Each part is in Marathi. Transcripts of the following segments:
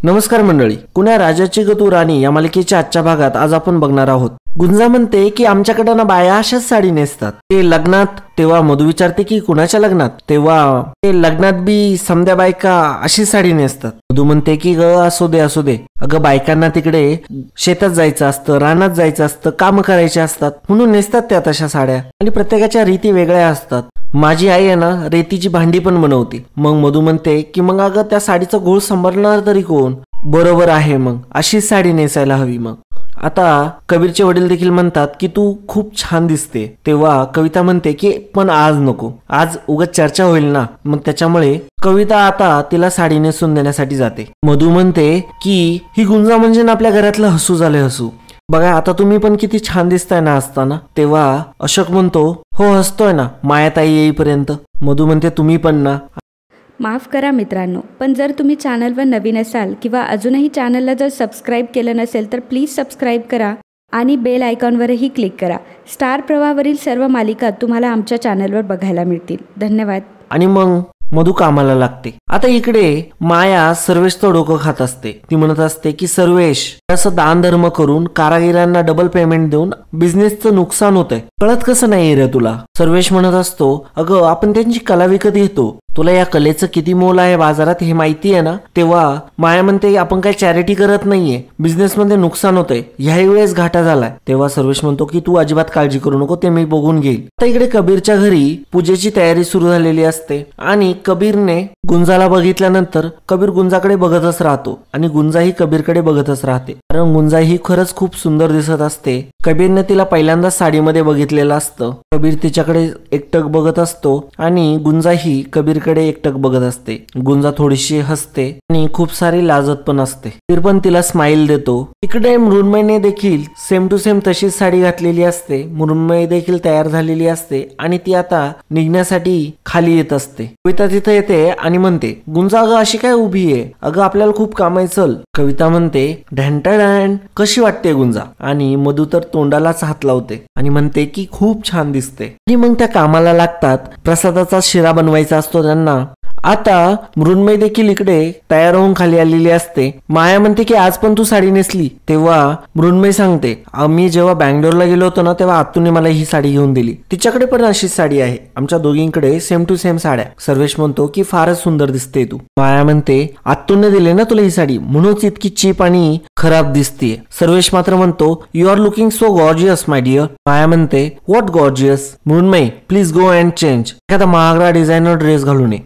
नमस्कार मंडळी, कुण्या राजाची ग तू राणी या मालिकेच्या आजच्या भागात आज आपण बघणार आहोत. गुंजा म्हणते की आमच्याकडे ना बाया अशाच साडी नेसतात. ते लग्नात तेव्हा मधू विचारते की कुणाच्या लग्नात, तेव्हा ते लग्नात बी समध्या बायका अशी साडी नेसतात. मधू म्हणते की ग असू दे असू दे, अगं बायकांना तिकडे शेतात जायचं असतं, रानात जायचं असतं, काम करायचे असतात म्हणून नेसतात त्या तशा साड्या आणि प्रत्येकाच्या रीती वेगळ्या असतात. माझी आई आहे ना रेतीची भांडी पण बनवते. मग मधू म्हणते की मग अगं त्या साडीचा घोळ सांभाळणार तरी कोण? बरोबर आहे, मग अशीच साडी नेसायला हवी. मग आता कबीरचे वडील देखील म्हणतात की तू खूप छान दिसते. तेव्हा कविता म्हणते की पण आज नको, आज उगाच चर्चा होईल ना. मग त्याच्यामुळे कविता आता तिला साडी नेसून देण्यासाठी जाते. मधू म्हणते की ही गुंजा म्हणजे ना आपल्या घरातलं हसू झाले हसू. बघा आता तुम्ही पण किती छान दिसताय ना असताना. तेव्हा अशोक म्हणतो हो हसतोय ना मायाताई येईपर्यंत. मधू म्हणते तुम्ही पण ना. माफ करा मित्रांनो, पण जर तुम्ही चॅनलवर नवीन असाल किंवा अजूनही चॅनलला जर सबस्क्राईब केलं नसेल तर प्लीज सबस्क्राईब करा आणि बेल आयकॉनवरही क्लिक करा. स्टार प्रवाहावरील सर्व मालिका तुम्हाला आमच्या चॅनलवर बघायला मिळतील. धन्यवाद. आणि मग मधू कामाला लागते. आता इकडे माया सर्वेशचं डोकं खात असते. ती म्हणत असते की सर्वेश असं दान धर्म करून कारागिरांना डबल पेमेंट देऊन बिझनेसचं नुकसान होतंय, कळत कसं नाही रे तुला? सर्वेश म्हणत असतो अगं आपण त्यांची कला विकत घेतो, तुला या कलेचं किती मोल आहे बाजारात हे माहिती आहे ना. तेव्हा माया म्हणते आपण काही चॅरिटी करत नाहीये, बिझनेस मध्ये नुकसान होतंय, ह्याही वेळेस घाटा झालाय. तेव्हा सर्वेश म्हणतो की तू अजिबात काळजी करू नको, ते मी बघून घेईल. आता इकडे कबीरच्या घरी पूजेची तयारी सुरू झालेली असते आणि कबीरने गुंजाला बघितल्यानंतर कबीर गुंजाकडे बघतच राहतो आणि गुंजाही कबीरकडे बघतच राहते, कारण गुंजा ही खरंच खूप सुंदर दिसत असते. कबीरने तिला पहिल्यांदा साडीमध्ये बघितलेलं असतं. कबीर तिच्याकडे एकटक बघत असतो आणि गुंजाही कबीरकडे एकटक बघत असते. गुंजा थोडीशी हसते आणि खूप सारी लाजत पण असते. कबीर पण तिला स्माइल देतो. इकडे मृण्मयीने देखील सेम टू सेम तशीच साडी घातलेली असते. मृण्मयी देखील तयार झालेली असते आणि ती आता निघण्यासाठी खाली येत असते. कविता तिथे येते आणि म्हणते गुंजा अगं अशी काय उभी आहे, अगं आपल्याला खूप काम आहे, चल. कविता म्हणते ढॅन्टॅडॅन कशी वाटते गुंजा? आणि मधू तर तोंडालाच हात लावते आणि म्हणते की खूप छान दिसते. आणि मग त्या कामाला लागतात. प्रसादाचा शिरा बनवायचा असतो त्यांना. आता मृण्मयी देखील इकडे तयार होऊन खाली आलेली असते. माया म्हणते की आज पण तू साडी नेसली. तेव्हा मृण्मयी सांगते आम्ही जेव्हा बँगलोरला गेलो होतो ना तेव्हा आतूने मला ही साडी घेऊन दिली, तिच्याकडे पण अशीच साडी आहे, आमच्या दोघींकडे सेम टू सेम साड्या. सर्वेश म्हणतो की फारच सुंदर दिसते तू. माया म्हणते आतूने दिले ना तुला ही साडी म्हणूनच इतकी चीप आणि खराब दिसतीये. सर्वेश मात्र म्हणतो you are looking so gorgeous my dear. Maya म्हणते what gorgeous? Mrunmayi please go and change, एखादा महागडा डिझायनर ड्रेस घालून ये.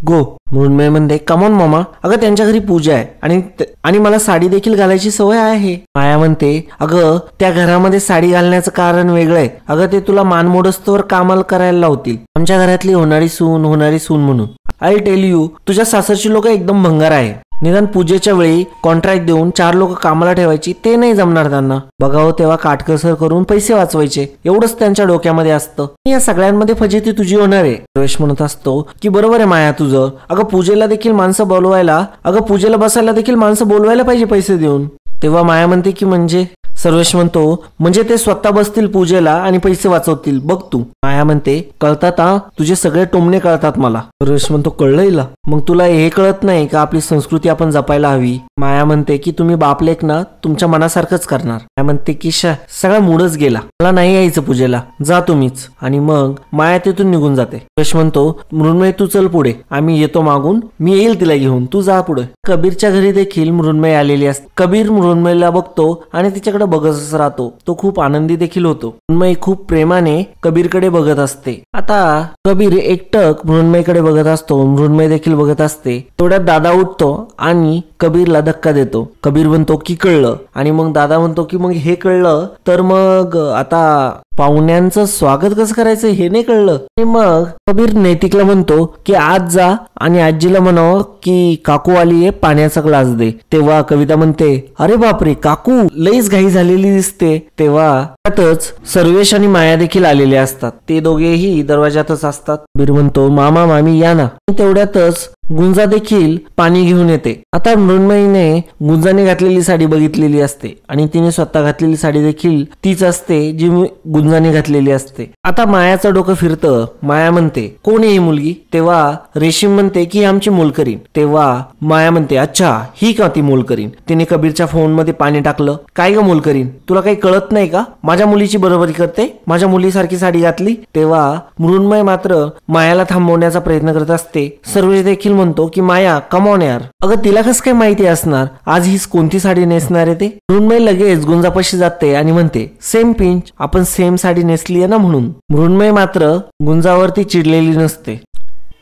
गो. मृण्मयी म्हणते कमॉन मामा, अगं त्यांच्या घरी पूजा आहे आणि मला साडी देखील घालायची सवय आहे. माया म्हणते अगं त्या घरामध्ये साडी घालण्याचं कारण वेगळं आहे, अगं ते तुला मानमोडस्तवर कामाला करायला लावतील, आमच्या घरातली होणारी सून म्हणून. आय टेल यू तुझ्या सासरची लोक एकदम भंगार आहे. निदान पूजेच्या वेळी कॉन्ट्रॅक्ट देऊन 4 लोक कामाला ठेवायची ते नाही जमणार त्यांना. बघावं तेव्हा काटकसर करून पैसे वाचवायचे एवढंच त्यांच्या डोक्यामध्ये असतं. या सगळ्यांमध्ये फजिती तुझी होणार आहे. प्रवेश म्हणत असतो की बरोबर आहे माया तुझं, अगं पूजेला देखील माणसं बोलवायला, अगं पूजेला बसायला देखील माणसं बोलवायला पाहिजे पैसे देऊन. तेव्हा माया म्हणते की म्हणजे? सर्वेश म्हणतो म्हणजे ते स्वतः बसतील पूजेला आणि पैसे वाचवतील बघ तू. माया म्हणते कळतात हा, तुझे सगळे टोमणे कळतात मला. सर्वेश म्हणतो कळलं हिला, मग तुला हे कळत नाही का आपली संस्कृती आपण जपायला हवी? माया म्हणते की तुम्ही बापलेक ना तुमच्या मनासारखंच करणार. माया म्हणते की सगळा मूडच गेला, मला नाही यायचं पूजेला, जा तुम्हीच. आणि मग माया तिथून निघून जाते. सर्वेश म्हणतो मृण्मयी तू चल पुढे, आम्ही येतो मागून, मी येईल तिला घेऊन, तू जा पुढे. कबीरच्या घरी देखील मृण्मयी आलेली असते. कबीर मृण्मयीला बघतो आणि तिच्याकडे बघतच राहतो. तो खूप आनंदी देखील होतो. मृण्मयी खूप प्रेमाने कबीरकडे बघत असते. आता कबीर एकटक मृण्मयीकडे बघत असतो. मृण्मयी देखील बघत असते. तेवढ्यात दादा उठतो आणि कबीरला धक्का देतो. कबीर म्हणतो की कळलं. आणि मग दादा म्हणतो की मग हे कळलं तर मग आता पाहुण्यांचं स्वागत कसं करायचं हे नाही कळलं. आणि मग कबीर नैतिकला म्हणतो की आज जा आणि आजीला म्हणावं की काकू आलीये, पाण्याचा ग्लास दे. तेव्हा कविता म्हणते अरे बापरे काकू लईच घाई झालेली दिसते. तेव्हा त्यातच सर्वेश आणि माया देखील आलेले असतात. ते दोघेही दरवाजातच असतात. कबीर म्हणतो मामा मामी या ना. तेवढ्यातच गुंजा देखील पाणी घेऊन येते. आता मृण्मयीने गुंजाने घातलेली साडी बघितलेली असते आणि तिने स्वतः घातलेली साडी देखील तीच असते जी गुंजाने घातलेली असते. आता मायाचं डोकं फिरतं. माया म्हणते कोण आहे ही मुलगी? तेव्हा रेशीम म्हणते की आमची मोलकरीण. तेव्हा माया म्हणते अच्छा ही का ती मोलकरीण? तिने कबीरच्या फोन मध्ये पाणी टाकलं. काय ग मोलकरीण, तुला काही कळत नाही का? माझ्या मुलीची बरोबरी करते, माझ्या मुलीसारखी साडी घातली. तेव्हा मृण्मय मात्र मायाला थांबवण्याचा प्रयत्न करत असते. सर्वेश देखील म्हणतो की माया कम ऑन यार, अगं तिला कसं काय माहिती असणार आज ही कोणती साडी नेसणार आहे ते? मृण्मय लगेच गुंजापाशी जाते आणि म्हणते सेम पिंच, आपण सेम साडी नेसली आहे ना म्हणून. मृण्मय मात्र गुंजावरती चिडलेली नसते.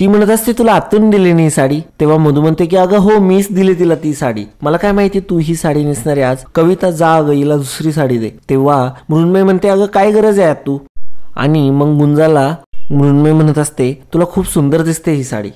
ती म्हणत असते तुला आतून दिली नाही साडी. तेव्हा मधू म्हणते की अगं हो मीच दिली तिला ती साडी, मला काय माहिती तू ही साडी नेसणार आहे आज. कविता जा अगं हिला दुसरी साडी दे. तेव्हा मृण्मय म्हणते अगं काय गरज आहे तू. आणि मग गुंजाला मृण्मय म्हणत असते तुला खूप सुंदर दिसते ही साडी.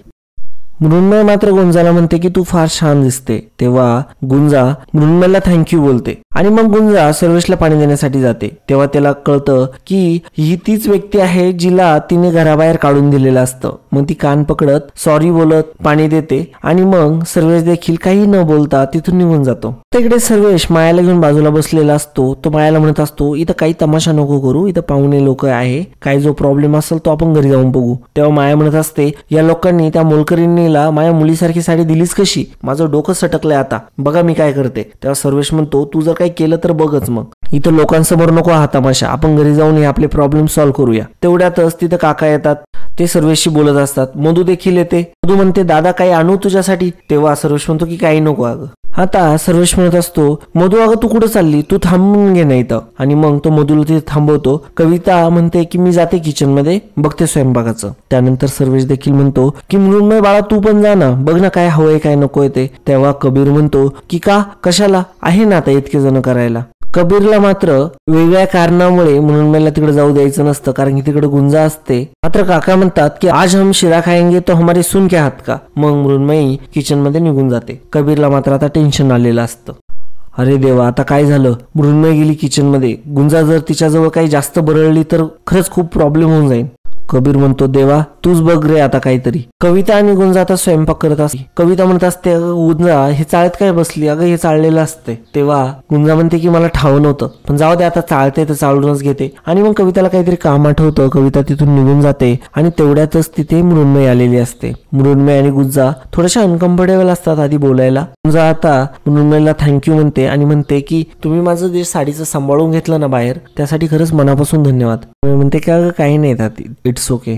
मृण्मय मात्र गुंजाला म्हणते की तू फार छान दिसते. तेव्हा गुंजा मृण्मयला थँक्यू बोलते आणि मग गुंजा सर्वेशला पाणी देण्यासाठी जाते. तेव्हा त्याला कळतं की ही तीच व्यक्ती आहे जिला तिने घराबाहेर काढून दिलेलं असतं. मग ती कान पकडत सॉरी बोलत पाणी देते आणि मग सर्वेश देखील काही न बोलता तिथून निघून जातो. तिकडे सर्वेश मायाला घेऊन बाजूला बसलेला असतो. तो मायाला म्हणत असतो इथं काही तमाशा नको करू, इथं पाहुणे लोक आहे, काही जो प्रॉब्लेम असेल तो आपण घरी जाऊन बघू. तेव्हा माया म्हणत असते या लोकांनी त्या मोलकरीणीला माझ्या मुलीसारखी साडी दिलीच कशी? माझं डोकं सटकलंय आता, बघा मी काय करते. तेव्हा सर्वेश म्हणतो तू जर काही केलं तर बघच, मग इथं लोकांसमोर नको हा तमाशा, आपण घरी जाऊन हे आपले प्रॉब्लेम सॉल्व्ह करूया. तेवढ्यातच तिथं काका येतात. ते सर्वेशशी बोलत असतात. मधू देखील येते. मधू म्हणते दादा काही आणू तुझ्यासाठी? तेव्हा सर्वेश म्हणतो की काही नको अगं. आता सर्वेश म्हणत असतो मधू अगं तू कुठं चालली, तू थांबून घे नाही तर. आणि मग तो मधूला तिथे थांबवतो. कविता म्हणते की मी जाते किचन मध्ये बघते स्वयंपाकाचं. त्यानंतर सर्वेश देखील म्हणतो की मृण्मय बाळा तू पण जा ना, बघ ना काय हवंय काय नकोय ते. तेव्हा कबीर म्हणतो की का कशाला, आहे ना आता इतके जण करायला. कबीरला मात्र वेगळ्या कारणामुळे मृण्मयला तिकडे जाऊ द्यायचं नसतं, कारण की तिकडे गुंजा असते. मात्र काका म्हणतात की आज हम शिरा खाएंगे तो हमारे सुन के हात का. मग मृण्मयी किचन मध्ये निघून जाते. कबीरला मात्र आता टेन्शन आलेलं असतं. अरे देवा आता काय झालं. मृण्मय गेली किचन मध्ये. गुंजा जर तिच्याजवळ काही जास्त बरळली तर खरंच खूप प्रॉब्लेम होऊन जाईल. कबीर म्हणतो देवा तूच बघ रे आता काहीतरी. कविता आणि गुंजा आता स्वयंपाक करत असते. कविता म्हणत असते अगं गुंजा हे चाळत काय बसली, अगं हे चाळलेलं असते. तेव्हा गुंजा म्हणते की मला ठाव नव्हतं, पण जाऊ दे आता चाळते तर चाळूनच घेते. आणि मग कविताला काहीतरी काम आठवतं. कविता तिथून निघून जाते आणि तेवढ्यातच तिथे मृण्मय आलेली असते. मृण्मय आणि गुंजा थोड्याशा अनकम्फर्टेबल असतात आधी बोलायला. गुंजा आता मृण्मयला थँक्यू म्हणते आणि म्हणते की तुम्ही माझं जे साडीचं सांभाळून घेतलं ना बाहेर, त्यासाठी खरंच मनापासून धन्यवाद. म्हणते की अगं काही नाही त्यात, इट्स ओके.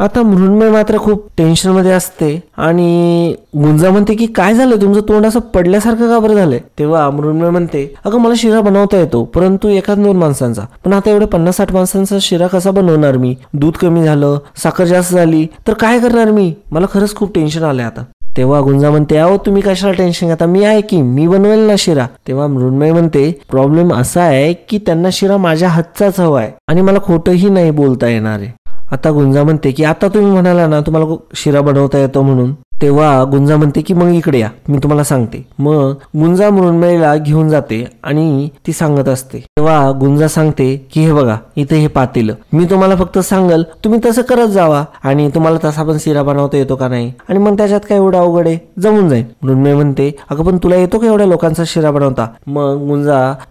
आता मृण्मय मात्र खूप टेन्शन मध्ये असते आणि गुंजा म्हणते की काय झालं तुमचं तोंड असं पडल्यासारखं का बरं झालंय. तेव्हा मृण्मय म्हणते अगं मला शिरा बनवता येतो, परंतु एखाद 2 माणसांचा, पण आता एवढे 50-60 माणसांचा शिरा कसा बनवणार मी? दूध कमी झालं, साखर जास्त झाली तर काय करणार मी? मला खरंच खूप टेन्शन आलंय आता. तेव्हा गुंजा म्हणते अहो तुम्ही कशाला टेन्शन घेता, मी आहे की, मी बनवेल ना शिरा. तेव्हा मृण्मय म्हणते प्रॉब्लेम असा आहे की त्यांना शिरा माझ्या हातचाच हवा आहे आणि मला खोटंही नाही बोलता येणार आहे. आता गुंजा म्हणते की आता तुम्ही म्हणाला ना तुम्हाला शिरा बनवता येतो म्हणून. तेव्हा गुंजा म्हणते की मग इकडे या, मी तुम्हाला सांगते. मग गुंजा मृण्मयला घेऊन जाते आणि ती सांगत असते. तेव्हा गुंजा सांगते की हे बघा इथे हे पातेलं, मी तुम्हाला फक्त सांगल तुम्ही तसं करत जावा आणि तुम्हाला तसा पण शिरा बनवता येतो का नाही आणि मग त्याच्यात काय एवढं अवघड आहे, जमून जाईल. मृण्मय म्हणते अगं पण तुला येतो का एवढ्या लोकांचा शिरा बनवता? मग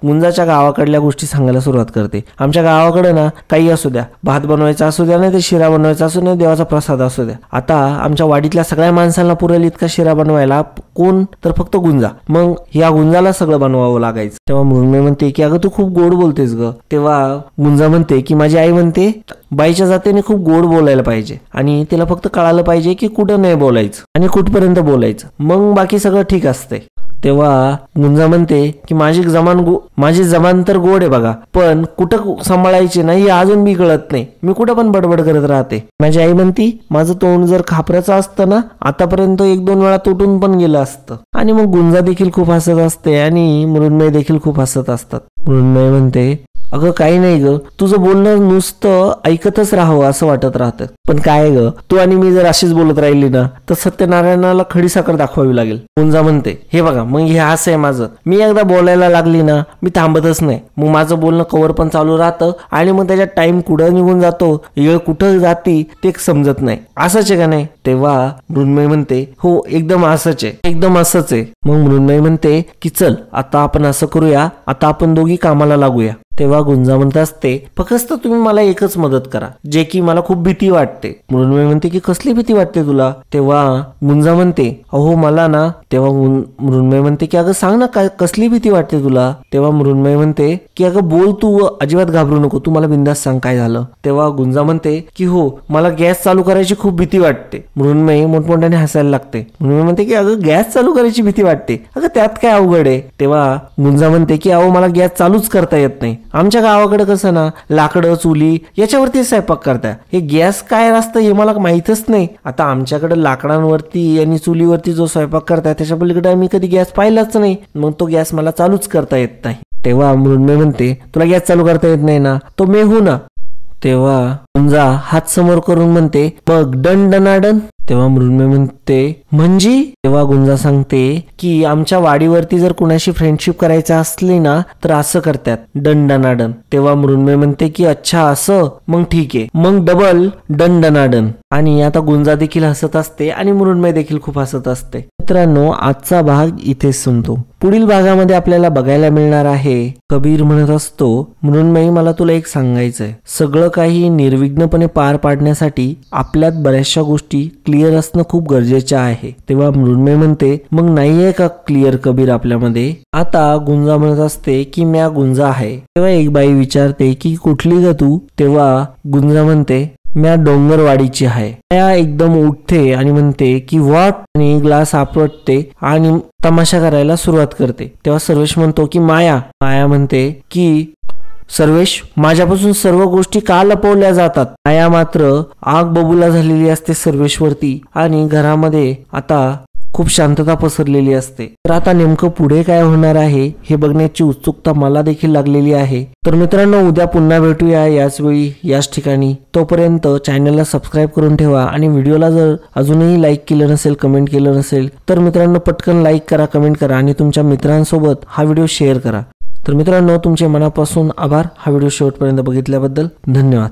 गुंजाच्या गावाकडल्या गोष्टी सांगायला सुरुवात करते. आमच्या गावाकडे ना काही असू द्या, भात बनवायचा असू द्या नाही ते शिरा बनवायचा असू द्या, देवाचा प्रसाद असू द्या, आता आमच्या वाडीतल्या सगळ्या माणसांना पुरेल इतका शिरा बनवायला कोण तर फक्त गुंजा. मग या गुंजाला सगळं बनवावं लागायचं. तेव्हा मृण्मय म्हणते की अगं तू खूप गोड बोलतेस ग. तेव्हा गुंजा म्हणते की माझी आई म्हणते बाईच्या जातीने खूप गोड बोलायला पाहिजे आणि तिला फक्त कळालं पाहिजे की कुठं नाही बोलायचं आणि कुठपर्यंत बोलायचं, मग बाकी सगळं ठीक असतंय. तेव्हा गुंजा म्हणते की माझी जबान तर गोड आहे बघा, पण कुठं सांभाळायची नाही अजून मी कळत नाही, मी कुठं पण बडबड करत राहते. माझी आई म्हणती माझं तोंड जर खापराचं असतं ना आतापर्यंत 1-2 वेळा तुटून पण गेलं असतं. आणि मग गुंजा देखील खूप हसत असते आणि मृण्मय देखील खूप हसत असतात. मृण्मय म्हणते अगं काही नाही ग, तुझं बोलणं नुसतं ऐकतच राहावं असं वाटत राहतं. पण काय ग, तू आणि मी जर अशीच बोलत राहिली ना तर सत्यनारायणाला खडी साखर दाखवावी लागेल. गुंजा म्हणते, हे बघा मग हे असं आहे माझं, मी एकदा बोलायला लागली ना मी थांबतच नाही. मग माझं बोलणं कवर पण चालू राहतं आणि मग त्याच्यात टाइम कुठं निघून जातो, वेळ कुठं जाती ते समजत नाही. असंच आहे का नाही? तेव्हा मृण्मयी म्हणते, हो एकदम असंच आहे, एकदम असंच आहे. मग मृण्मयी म्हणते की चल आता आपण असं करूया, आता आपण दोघी कामाला लागूया. तेव्हा गुंजा म्हणत असते, फक्त तुम्ही मला एकच मदत करा, जे की मला खूप भीती वाटते. मृण्मयी म्हणते की कसली भीती वाटते तुला? तेव्हा गुंजा म्हणते, अहो मला ना. तेव्हा मृण्मयी म्हणते की अगं सांग ना काय कसली भीती वाटते तुला? तेव्हा मृण्मयी म्हणते की अगं बोल तू, अजिबात घाबरू नको, तू मला बिंदास सांग काय झालं. तेव्हा गुंजा म्हणते की हो मला गॅस चालू करायची खूप भीती वाटते. मृण्मयी मोठमोठ्याने हसायला लागते. मृण्मयी म्हणते की अगं गॅस चालू करायची भीती वाटते, अगं त्यात काय अवघड आहे? तेव्हा गुंजा म्हणते की अहो मला गॅस चालूच करता येत नाही. आमच्या गावाकडे कसं ना लाकडं चुली याच्यावरती स्वयंपाक करता, हे गॅस काय असतं हे मला माहितच नाही. आता आमच्याकडे लाकडांवरती आणि चुलीवरती जो स्वयंपाक करताय त्याच्या पलीकडे आम्ही कधी गॅस पाहिलाच नाही, मग तो गॅस मला चालूच करता येत नाही. तेव्हा मृण्मयी म्हणते, तुला गॅस चालू करता येत नाही ना, तो मी हो ना. तेव्हा गुंजा हात समोर करून म्हणते, मग डन डनाडन. तेव्हा मृण्मयी म्हणते म्हणजे? तेव्हा गुंजा सांगते की आमच्या वाडीवरती जर कुणाशी फ्रेंडशिप करायचं असली ना तर असं करतात, डन डनाडन. तेव्हा मृण्मयी म्हणते की अच्छा असं, मग ठीक आहे, मग डबल डन डनाडन. आणि आता गुंजा देखील हसत असते आणि मृण्मयी देखील खूप हसत असते. मित्रांनो आजचा भाग इथेच संपतो. पुढील भागामध्ये आपल्याला बघायला मिळणार आहे, कबीर म्हणत असतो, मृण्मयी मला तुला एक सांगायचंय, सगळं काही निर्विघ्नपणे पार पाडण्यासाठी आपल्यात बऱ्याचशा गोष्टी क्लिअर असणं खूप गरजेचं आहे. तेव्हा मृण्मयी म्हणते, मग नाहीये का क्लिअर कबीर आपल्यामध्ये? आता गुंजा म्हणत असते की म्या गुंजा आहे. तेव्हा एक बाई विचारते की कुठली ग तू? तेव्हा गुंजा म्हणते, म्या डोंगरवाडीची आहे. त्या एकदम उठते आणि म्हणते की व्हॉट, आणि ग्लास आपटते आणि तमाशा करायला सुरुवात करते. तेव्हा सर्वेश म्हणतो की माया. माया म्हणते की सर्वेश माझ्यापासून सर्व गोष्टी का लपवल्या जातात? माया मात्र आग बबूला झालेली असते सर्वेशवरती आणि घरामध्ये आता खूप शांतता पसरलेली असते. तर आता नेमकं पुढे काय होणार आहे हे बघण्याची उत्सुकता मला देखील लागलेली आहे. तर मित्रांनो उद्या पुन्हा भेटूया याच वेळी याच ठिकाणी. तोपर्यंत चॅनलला सबस्क्राईब करून ठेवा आणि व्हिडिओला जर अजूनही लाईक केलं नसेल, कमेंट केलं नसेल तर मित्रांनो पटकन लाईक करा, कमेंट करा आणि तुमच्या मित्रांसोबत हा व्हिडिओ शेअर करा. तर मित्रांनो तुमचे मनापासून आभार हा व्हिडिओ शेवटपर्यंत बघितल्याबद्दल. धन्यवाद.